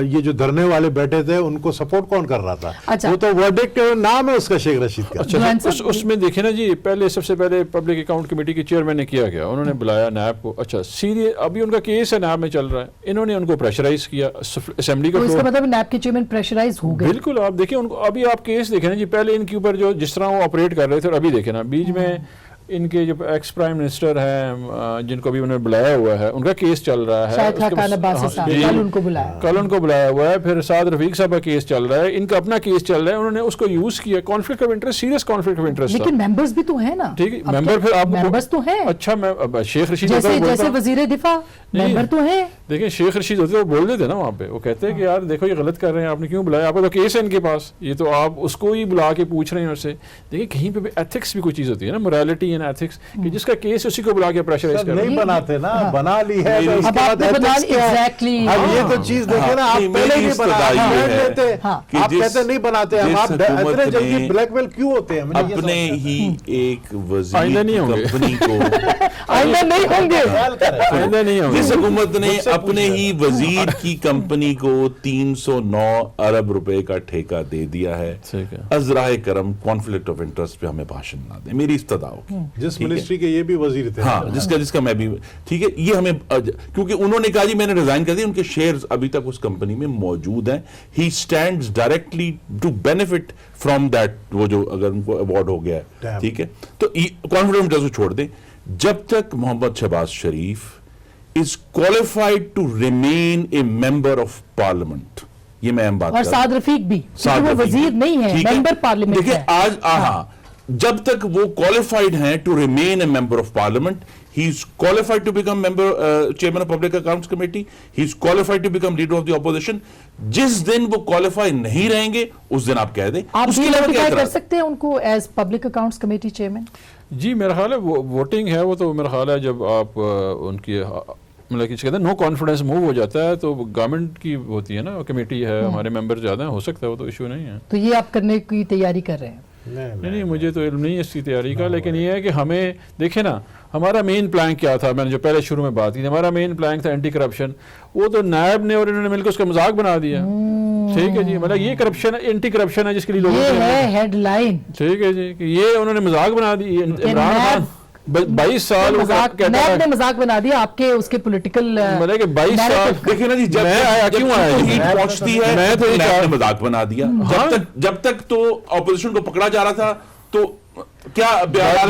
ये जो धरने वाले बैठे थे उनको सपोर्ट कौन कर रहा था? अच्छा। वो तो वर्डिक्ट नाम है उसका शेख रशीद का। अच्छा, दुरान साहब, उसमें देखे ना जी, पहले सबसे पहले पब्लिक अकाउंट कमेटी के चेयरमैन ने किया गया, उन्होंने बुलाया नैब को। अच्छा, सीधे अभी उनका केस है नैब में चल रहा है, इन्होंने उनको प्रेशराइज किया असेंबली का तो इसका floor- मतलब नैब के चेयरमैन प्रेशराइज हो गए। बिल्कुल, आप देखिए उनको, अभी आप केस देखे ना जी, पहले इनके ऊपर जो जिस तरह वो ऑपरेट कर रहे थे, और अभी देखे ना बीच में इनके जो एक्स प्राइम मिनिस्टर हैं जिनको भी उन्होंने बुलाया हुआ है, उनका केस चल रहा है। शायद उसके बाद- खान अब्बासी हाँ, साहब, जी, कल उनको बुलाया। कल उनको बुलाया हुआ है, फिर साद रफीक साहब का केस चल रहा है, इनका अपना केस चल रहा है, उन्होंने उसको यूज किया। Conflict of interest, serious conflict of interest लेकिन मेंबर्स भी तो हैं ना। ठीक है, अब मेंबर तो फिर आप मेंबर्स तो हैं, अच्छा, मैं अब शेख रशीद जैसे होता है, जैसे बोलता- वजीर दिफा नहीं, मेंबर तो हैं। देखिए शेख रशीद होते वो बोल देते ना वहाँ पे, वो कहते हैं कि यार देखो ये गलत कर रहे हैं, आपने क्यों बुलाया, आपका तो केस है इनके पास, ये तो आप उसको ही बुला के पूछ रहे हैं उससे। देखिए कहीं पे भी एथिक्स भी कोई चीज़ होती है ना, मोरालिटी एंड एथिक्स, कि जिसका केस उसी को बुला के प्रेशराइज सर, कर रहे नहीं हैं। बनाते ना, बना ली है तो अब इसके बाद आपने बना ethics ली, क्या है? exactly। अब ये तो हाँ, चीज देखे ना, हाँ, आप नहीं, पहले मेरी नहीं बना इस्तदाई आप ये बैठ है लेते, हाँ। कि आप जिस- कहते नहीं बनाते हम, जिस आप हुकूमत इतने जल्दी ने ब्लैकमेल क्यों होते हैं? मुझे ये अपने समझ- ही एक आइंदा वजीर नहीं होंगे। कंपनी को आइंदा नहीं होंगे। ख्याल करें। आइंदा नहीं होंगे। जिस हुकूमत ने मुझसे अपने पूछ ही वजीर की कंपनी को 309 अरब रुपए का ठेका दे दिया है, ठीक है। अजराए करम कॉन्फ्लिक्ट ऑफ इंटरेस्ट पे हमें भाषण ना दे, मेरी इस्तदा होगी। जिस ठीक है? मिनिस्ट्री के ये भी वजीर थे, हाँ, जिसका मैं भी, ठीक है, ये हमें क्योंकि उन्होंने कहा जी मैंने रिजाइन कर दिया, उनके शेयर्स अभी तक उस कंपनी में मौजूद हैं, he stands directly to benefit from that, वो जो अगर उनको अवार्ड हो गया है, Damn. ठीक है, तो कॉन्फिडेंस इंटरेस्ट को छोड़ दें। जब तक Mohammad Shahbaz Sharif is qualified to remain a member of parliament, ये मैं अहम बात और कर रहा हूं। साद रफीक भी, क्योंकि साद वो रफीक वजीर नहीं है, ठीक मेंबर पार्लियामेंट देखिए है। आज हाँ, जब तक वो क्वालिफाइड हैं to remain a member of parliament, he is qualified to become member chairman of public accounts committee, he is qualified to become leader of the opposition. जिस दिन वो क्वालिफाई नहीं रहेंगे उस दिन आप कह दें। आप उसके भी अलावा क्या notify कर एतराज? सकते हैं उनको as public accounts committee chairman? जी मेरा ख्याल है वोटिंग है वो तो मेरा ख्याल है जब आप उनकी मतलब कि कहते हैं नो कॉन्फिडेंस मूव हो जाता है तो गवर्नमेंट की होती है ना कमेटी है, हमारे मेंबर ज़्यादा हैं, हो सकता है वो तो इशू नहीं है। तो ये आप करने की तैयारी कर रहे हैं? नहीं मुझे तो इल्म नहीं है इसकी तैयारी का, लेकिन ये है कि हमें देखे ना हमारा मेन प्लान क्या था, मैंने जो पहले शुरू में बात की थी, हमारा मेन प्लान था एंटी करप्शन, वो तो नायब ने और इन्होंने मिलकर उसका मजाक बना दिया। ठीक है जी, मतलब ये करप्शन एंटी करप्शन है जिसके लिए लोग, ये है हेडलाइन। ठीक है जी, कि ये उन्होंने मजाक बना दी। इमरान खान 22 साल वो कहता नैब ने है मजाक बना दिया आपके उसके पॉलिटिकल, मतलब कि 22 साल देखिए ना जी, जब मैं आया क्यों आया जी? हीट पहुंचती है मैं तो ये नैब चाह- ने मजाक बना दिया। जब तक तो ऑपोजिशन को पकड़ा जा रहा था तो क्या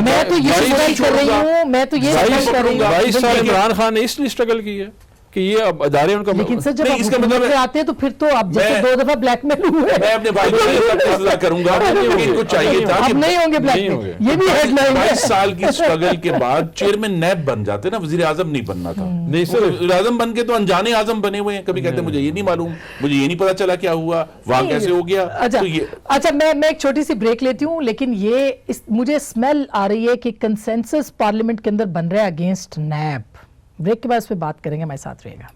मैं तो ये सवाल कर रही हूँ, मैं तो ये सवाल कर रही हूँ। 22 साल इमरान खान ने इसलिए स्ट्रगल की है कि ये अब अदारे उनका लेकिन सर जब नहीं, आप इसका हुकूमत मतलब में आते हैं तो फिर तो आप जैसे मैं- 2 दफा ब्लैकमेल हुए, मैं अपने भाई को फैसला करूंगा कि इनको चाहिए था अब कि नहीं होंगे नहीं ब्लैकमेल, होंगे। ये भी हेडलाइन है। 22 साल की स्ट्रगल के बाद चेयरमैन नैब बन जाते ना, वजीर आजम नहीं बनना था। नहीं सर, वजीर आजम बन के तो अनजाने आजम बने हुए हैं। कभी कहते हैं मुझे ये नहीं मालूम, मुझे ये नहीं पता चला क्या हुआ, वहां कैसे हो गया। अच्छा तो ये अच्छा, मैं एक छोटी सी ब्रेक लेती हूँ, लेकिन मुझे स्मेल आ रही है कि कंसेंसस पार्लियामेंट के अंदर बन रहा है अगेंस्ट नैब। ब्रेक के बाद इस पे बात करेंगे, हमारे साथ रहिएगा।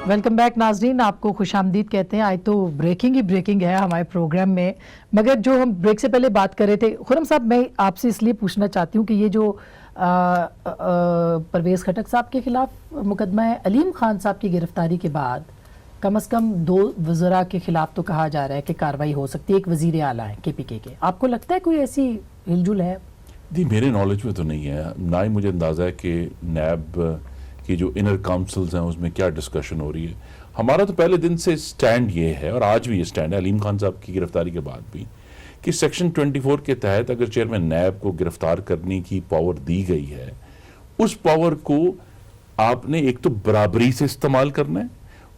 वेलकम बैक नाजरीन, आपको खुशामदीद कहते हैं। आज तो ब्रेकिंग ही ब्रेकिंग है हमारे प्रोग्राम में, मगर जो हम ब्रेक से पहले बात कर रहे थे, खुरम साहब मैं आपसे इसलिए पूछना चाहती हूँ कि ये जो परवेज़ खटक साहब के खिलाफ मुकदमा है, अलीम खान साहब की गिरफ्तारी के बाद कम से कम 2 वज़रा के खिलाफ तो कहा जा रहा है कि कार्रवाई हो सकती है, एक वज़ीर आला है KPK के। आपको लगता है कोई ऐसी हिलजुल है? जी मेरे नॉलेज में तो नहीं है, ना ही मुझे अंदाज़ा है कि नैब की जो इनर काउंसिल्स हैं उसमें क्या डिस्कशन हो रही है। हमारा तो पहले दिन से स्टैंड ये है और आज भी ये स्टैंड है अलीम खान साहब की गिरफ्तारी के बाद भी, कि सेक्शन 24 के तहत अगर चेयरमैन नैब को गिरफ्तार करने की पावर दी गई है, उस पावर को आपने एक तो बराबरी से इस्तेमाल करना है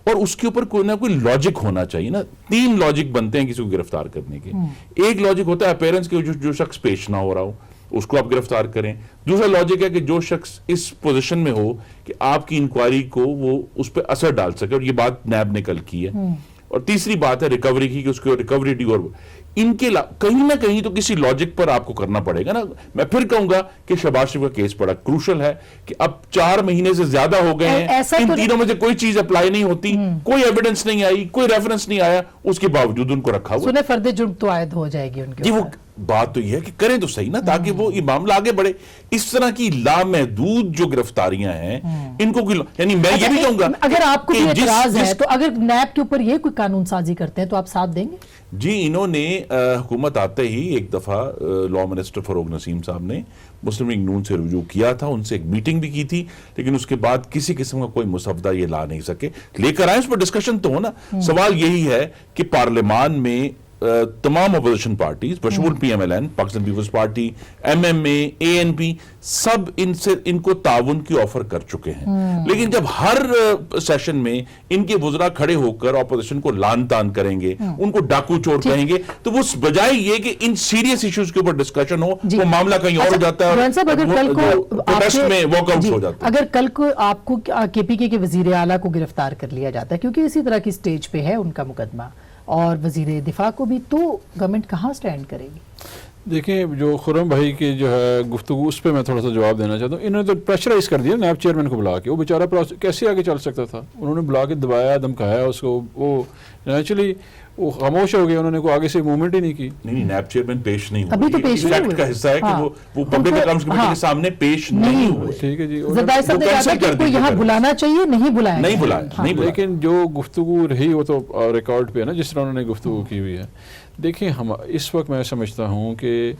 और उसके ऊपर कोई ना कोई लॉजिक होना चाहिए ना। 3 लॉजिक बनते हैं किसी को गिरफ्तार करने के। एक लॉजिक होता है अपीयरेंस के, जो शख्स पेश ना हो रहा हो उसको आप गिरफ्तार करें। दूसरा लॉजिक है कि जो शख्स इस पोजीशन में हो कि आपकी इंक्वायरी को वो उस पर असर डाल सके, और ये बात नैब ने कल की है। और तीसरी बात है रिकवरी की, कि उसको रिकवरी ड्यू, और इनके कहीं ना कहीं तो किसी लॉजिक पर आपको करना पड़ेगा ना। मैं फिर कहूंगा कि शहबाज शरीफ का केस बड़ा क्रूशल है कि अब 4 महीने से ज्यादा हो गए हैं, ऐसा इन तो तीनों में से कोई चीज अप्लाई नहीं होती, कोई एविडेंस नहीं आई, कोई रेफरेंस नहीं आया, उसके बावजूद उनको रखा हुआ। सुने फर्द जुर्म तो आयद हो जाएगी उनके जी वो ऊपर। बात तो ये है कि करें तो सही ना, ताकि वो ये मामला आगे बढ़े। इस तरह की लामहदूद जो गिरफ्तारियां हैं इनको यानी मैं ये भी कहूंगा अगर आपको कि भी एतराज है जिस- तो अगर नैब के ऊपर ये कोई कानून साजी करते हैं तो आप साथ देंगे? जी इन्होंने हुकूमत आते ही एक दफा लॉ मिनिस्टर फरोग नसीम साहब ने मुस्लिम लीग नून से रुजू किया था, उनसे एक मीटिंग भी की थी, लेकिन उसके बाद किसी किस्म का कोई मुसवदा ये ला नहीं सके। लेकर आए, उस पर डिस्कशन तो हो ना। सवाल यही है कि पार्लियामान में तमाम अपोजिशन पार्टीज बशमूल PMLN, Pakistan peoples party, MMA, ANP सब इनको ताउन की ऑफर कर चुके हैं, लेकिन जब हर सेशन में इनके वुज़रा खड़े होकर ऑपोजिशन को लान तान करेंगे, उनको डाकू चोर कहेंगे, तो वो बजाय ये कि इन सीरियस इश्यूज के ऊपर डिस्कशन हो, वो मामला कहीं और हो जाता है, साहब, अगर कल को प्रोटेस्ट में वॉकआउट हो जाता है। अगर कल को आपको KPK के वजीर आला को गिरफ्तार कर लिया जाता है, क्योंकि इसी तरह की स्टेज पे है उनका मुकदमा, और वजीर दिफा को भी, तो गवर्नमेंट कहाँ स्टैंड करेगी? देखिए जो खुरम भाई की जो है गुफ्तगू, उस पर मैं थोड़ा सा जवाब देना चाहता हूँ। इन्होंने तो प्रेशराइज कर दिया नैब चेयरमैन को बुला के, वो बेचारा कैसे आगे चल सकता था? उन्होंने बुला के दबाया, धमकाया उसको, वो नेचुरली वो खामोश हो गए, उन्होंने कोई आगे से मूवमेंट ही नहीं की। नहीं नैब चेयरमैन पेश नहीं हुए, अभी तो पेश नहीं फैक्ट हुए। का हिस्सा है कि हाँ। वो पब्लिक अकाउंट्स कमेटी के सामने पेश नहीं हुए। ठीक है जी, ज़रदारी साहब ने कहा था कि इनको यहाँ बुलाना चाहिए, नहीं बुलाया नहीं गया। बुलाया, हाँ। नहीं बुलाया। लेकिन जो गुफ्तगू रही वो तो रिकॉर्ड पे है ना, जिस तरह उन्होंने गुफ्तगू की हुई है। देखिए हम इस वक्त मैं समझता हूँ कि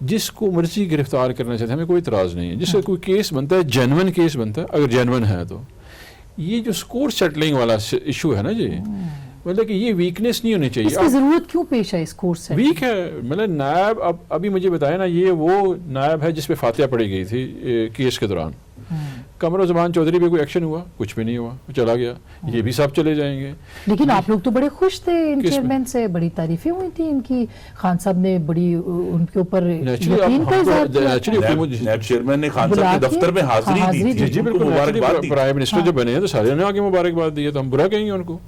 जिसको मर्जी गिरफ्तार करना चाहते हैं, हमें कोई इतराज़ नहीं है। जिसका कोई केस बनता है, जेन्युइन केस बनता है, अगर जेन्युइन है तो ये जो स्कोर सेटलिंग वाला इशू है ना जी, मतलब कि ये वीकनेस नहीं होनी चाहिए। इसकी जरूरत क्यों पेश है इस कोर्स से? वीक है, मतलब नायब अभी मुझे बताया ना, ये वो नायब है जिस पे फातिहा पढ़ी गई थी केस के दौरान। कमर ज़मान चौधरी पे कोई एक्शन हुआ? कुछ भी नहीं हुआ, वो चला गया। ये भी सब चले जाएंगे। लेकिन आप लोग तो बड़े खुश थे इन किसमें? चेयरमैन से, बड़ी तारीफें हुई थी इनकी, खान साहब ने बड़ी उनके ऊपर Naturally, यकीन का इजहार किया था। naturally, नैब चेयरमैन ने खान बुला साहब के के- दफ्तर में हाजिरी हाँ, दी हाजिरी थी, दी। जी उनको बिल्कुल, मुबारकबाद दी। प्राइम मिनिस्टर जब बने हैं तो सारे ने आके मुबारकबाद दी है, तो हम बुरा कहेंगे उनको?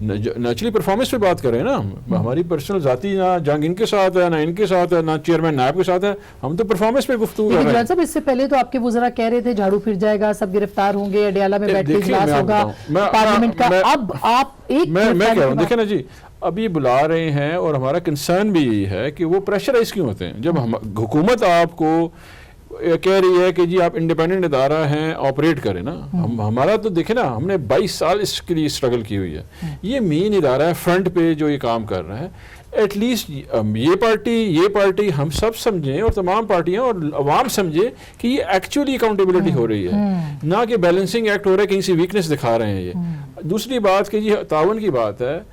नेचुरली परफॉर्मेंस पे बात कर रहे हैं ना हम। हमारी पर्सनल जाती ना जंग इनके साथ है, ना इनके साथ है, ना चेयरमैन नायब के साथ है, हम तो परफॉर्मेंस पे गुफ्तगू कर लेकिन रहे इमरान हैं। साहब, इससे पहले तो आपके वज़रा कह रहे थे झाड़ू फिर जाएगा, सब गिरफ्तार होंगे, अडियाला में बैठ के देखिए, इजलास मैं आपको होगा बताऊं, मैं- पार्लियामेंट का। मैं- अब आप एक मैं गिरफ्तारी कह रहा हूँ, के देखिए बाद- ना जी, अब ये बुला रहे हैं और हमारा कंसर्न भी यही है कि वो प्रेशराइज क्यों होते हैं। जब हम हुकूमत आपको कह रही है कि जी आप इंडिपेंडेंट इदारा हैं, ऑपरेट करें ना, हमारा तो देखे ना, हमने 22 साल इसके लिए स्ट्रगल की हुई है। ये मेन इदारा है फ्रंट पे जो ये काम कर रहा है। एटलीस्ट ये पार्टी हम सब समझें और तमाम पार्टियां और अवाम समझे कि ये एक्चुअली अकाउंटेबिलिटी हो रही है, ना कि बैलेंसिंग एक्ट हो रहा है, कहीं से वीकनेस दिखा रहे हैं ये। दूसरी बात कि ये तावन की बात है।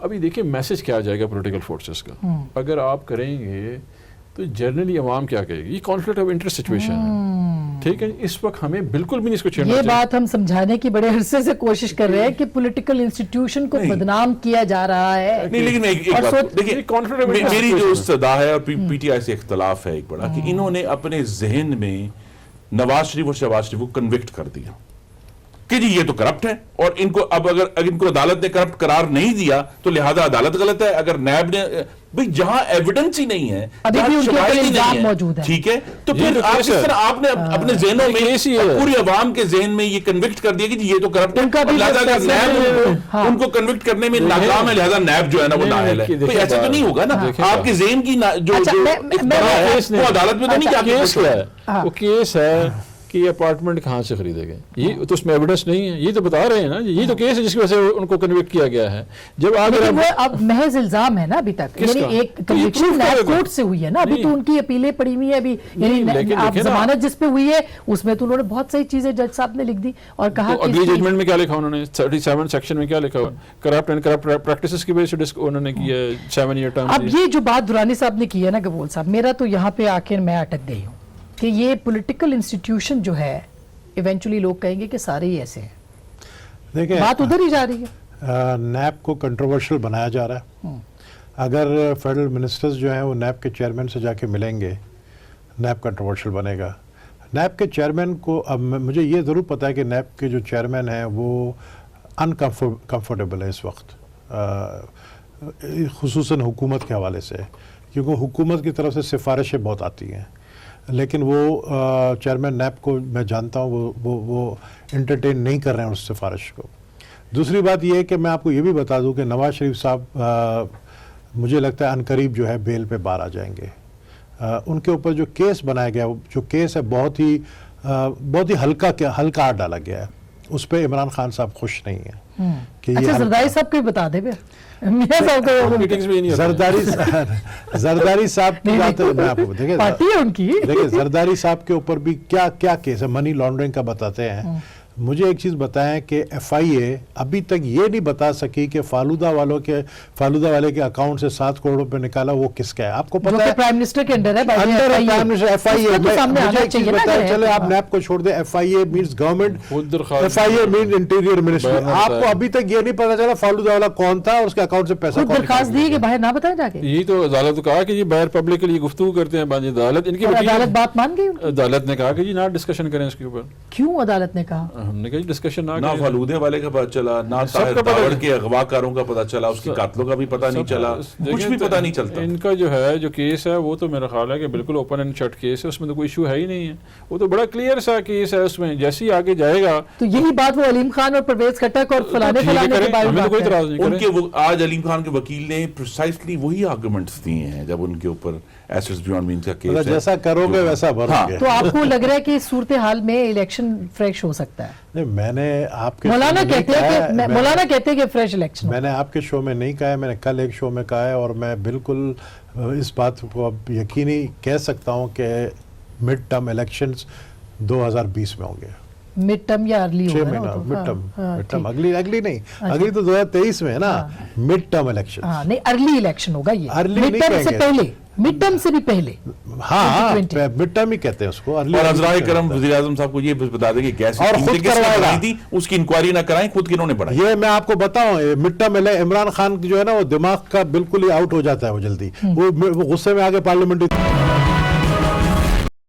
अभी देखिए मैसेज क्या जाएगा पॉलिटिकल फोर्सेस का, अगर आप करेंगे तो जनरली अवाम क्या कहेगी? ये कॉन्फ्लिक्ट ऑफ इंटरेस्ट सिचुएशन है, ठीक है। इस वक्त हमें बिल्कुल भी नहीं इसको छेड़ना ये चाहिए। बात हम समझाने की बड़े अरसे से कोशिश कर रहे हैं कि पॉलिटिकल इंस्टीट्यूशन को बदनाम किया जा रहा है। नहीं, लेकिन एक और बात सोच- देखिए, ये conflict of interest मेरी जो situation है। सदा है और पीटीआई से इख्तलाफ है एक बड़ा, कि इन्होंने अपने जहन में नवाज शरीफ और शहबाज शरीफ को कन्विक्ट कर दिया कि जी ये तो करप्ट है, और इनको अब अगर इनको अदालत ने करप्ट करार नहीं दिया तो लिहाजा अदालत गलत है। अगर नैब ने, भाई जहां एविडेंस ही नहीं है, अभी जहां भी उनके शवाहिद ऊपर ही इल्जाम नहीं है, मौजूद है। ठीक है, तो ये फिर तो आप केस इस है। तरह आपने अपने जहनों ये केस ही में है। पूरी अवाम के जहन में ये कन्विक्ट कर दिया कि जी ये तो करप्ट है, उनका भी और लिहाजा अगर फैसला नैब है। हाँ। उनको कन्विक्ट करने में नाकाम है, लिहाजा नैब जो है ना वो नहीं, नाअहल है। देखिए, तो ऐसे तो नहीं होगा ना, देखिए, आपके जहन की जो अच्छा, जो मैं- इस मैं- तरह है, केस नहीं। वो अदालत में तो नहीं अच्छा, जाके केस क्या है? हाँ। वो केस है कि ये अपार्टमेंट कहाँ से खरीदे गए, ये तो उसमें एविडेंस नहीं है। ये तो बता रहे हैं ना, ये तो केस है जिसकी वजह से उनको कन्विक्ट किया गया है। जब आगे लेकिन वो अब महज इल्जाम है ना अभी तक, किसका? यानी एक तो ये कन्विक्शन proof नैब करेगा। कोर्ट से हुई है ना, अभी नहीं। तो उनकी अपीलें पड़ी हुई है अभी, यानी नहीं, लेकिन आप देखिए ना- जमानत जिस पे हुई है उसमें तो उन्होंने बहुत सारी चीजें जज साहब ने लिख दी और कहा तो कि अगली इसकी- जजमेंट में क्या लिखा उन्होंने? 37 सेक्शन में क्या लिखा हुआ? करप्ट एंड करप्ट प्रैक्टिसेस की वजह से उन्होंने किया 7 ईयर टर्म। अब ये जो बात दुरानी साहब ने की है ना गबूल साहब, मेरा तो यहाँ पे आखिर मैं अटक गई हूँ कि ये पॉलिटिकल इंस्टीट्यूशन जो है इवेंचुअली लोग कहेंगे कि सारे ही ऐसे हैं, देखिए, बात उधर ही जा रही है। नैब को कंट्रोवर्शियल बनाया जा रहा है। अगर फेडरल मिनिस्टर्स जो हैं वो नैब के चेयरमैन से जाके मिलेंगे, नैब कंट्रोवर्शियल बनेगा। नैब के चेयरमैन को, अब मुझे ये ज़रूर पता है कि नैब के जो चेयरमैन हैं वो अनकम्फर्टेबल है इस वक्त, खुसूसन हुकूमत के हवाले से, क्योंकि हुकूमत की तरफ से सिफारिशें बहुत आती हैं। लेकिन वो चेयरमैन नैब को मैं जानता हूँ वो इंटरटेन नहीं कर रहे हैं उस सिफारिश को। दूसरी बात ये है कि मैं आपको ये भी बता दूं कि नवाज शरीफ साहब मुझे लगता है अनकरीब जो है बेल पे बाहर आ जाएंगे। उनके ऊपर जो केस बनाया गया, जो केस है बहुत ही हल्का डाला गया है, उस पर इमरान खान साहब खुश नहीं है कि अच्छा, जरदारी साहब को ही बता दे फिर मियां साहब को मीटिंग्स में नहीं होता है। जरदारी साहब की बात मैं आपको देखिए, पार्टी है उनकी। देखिए जरदारी साहब के ऊपर भी क्या क्या केस है, मनी लॉन्ड्रिंग का बताते हैं। मुझे एक चीज़ बताएं कि एफआईए अभी तक ये नहीं बता सकी कि फालूदा वाले के अकाउंट से 7 करोड़ रुपए निकाला वो किसका है। आपको जो पता कि है प्राइम मिनिस्टर के अंडर है, अंडर प्राइम मिनिस्टर एफआईए। उसका तो सामने आना चाहिए ना, अगर है चले तो। आप नैब को छोड़ दे, एफआईए मींस गवर्नमेंट, खुद दरख्वास्त- एफआईए मींस इंटीरियर मिनिस्ट्री। बयान होता आपको है। अभी तक ये नहीं पता चला फालूदा वाला कौन था और उसके अकाउंट से पैसा खुद कौन दरखास्त निकाल दी लिया। कि बाहर ना बताएं जाके, यही तो अदालत को कहा कि जी बाहर पब्लिक के लिए गुफ्तगू करते हैं बानी अदालत, इनकी और वकील- अदालत बात मान गई उनकी? अदालत ने कहा कि जी ना डिस्कशन करें इसके ऊपर। क्यों अदालत ने कहा? हमने कहा डिस्कशन ना ना करें। फालूदे वाले का पता चला, ना सबका पता तावड़ नहीं। के अगवाकारों का पता चला, उसके कातलों का भी पता नहीं चला, कुछ देखिए, भी पता नहीं चलता। इनका जो है जो केस है वो तो मेरा ख्याल है कि बिल्कुल ओपन एंड शट केस है, उसमें तो कोई इशू है ही नहीं है। वो तो बड़ा क्लियर सा केस है, उसमें जैसे ही आगे जाएगा तो यही बात वो अलीम खान और परवेज खट्टक और फलाने ठीक है, फलाने के करें, बारे हमें तो कोई में इतराज नहीं उनके करें। वो आज अलीम खान के वकील ने प्रिसाइसली वही आर्गुमेंट्स दिए हैं जब उनके ऊपर एसेट्स बियॉन्ड मींस का केस मतलब है। जैसा करोगे जो- वैसा भरोगे। तो आपको लग रहा है कि इस सूरत हाल में इलेक्शन फ्रेश हो सकता है? नहीं, मैंने आपके मौलाना शो में नहीं कहते हैं कहा है, कि मैं- मौलाना कहते हैं कि फ्रेश इलेक्शन हो। मैंने आपके शो में नहीं कहा है, मैंने कल एक शो में कहा है, और मैं बिल्कुल इस बात को अब यकीनी कह सकता हूं कि मिड टर्म इलेक्शंस 2020 में होंगे। मिड टर्म या अर्ली 6 होगा ना महीना वो तो? मिड हाँ, टर्म हाँ, मिड टर्म ठीक। अगली नहीं, अगली तो 2023 में है ना। मिड टर्म इलेक्शन, हाँ, नहीं अर्ली इलेक्शन होगा ये, अर्ली मिड नहीं टर्म से कहेंगे, पहले मिड टर्म से भी पहले हाँ 2020 मिड टर्म ही कहते हैं उसको early اور election हजराए कहते करम हैं। वज़ीर आज़म साहब को ये बता दें कि गैस और की खुद कीमतें किसने करवाएगा। बढ़ाई थी, उसकी इंक्वायरी ना कराएं, खुद किन्होंने बढ़ाई। ये मैं आपको बताऊं, मिड टर्म इमरान खान जो है ना, वो दिमाग का बिल्कुल ही आउट हो जाता है वो जल्दी, वो गुस्से में आके पार्लियामेंट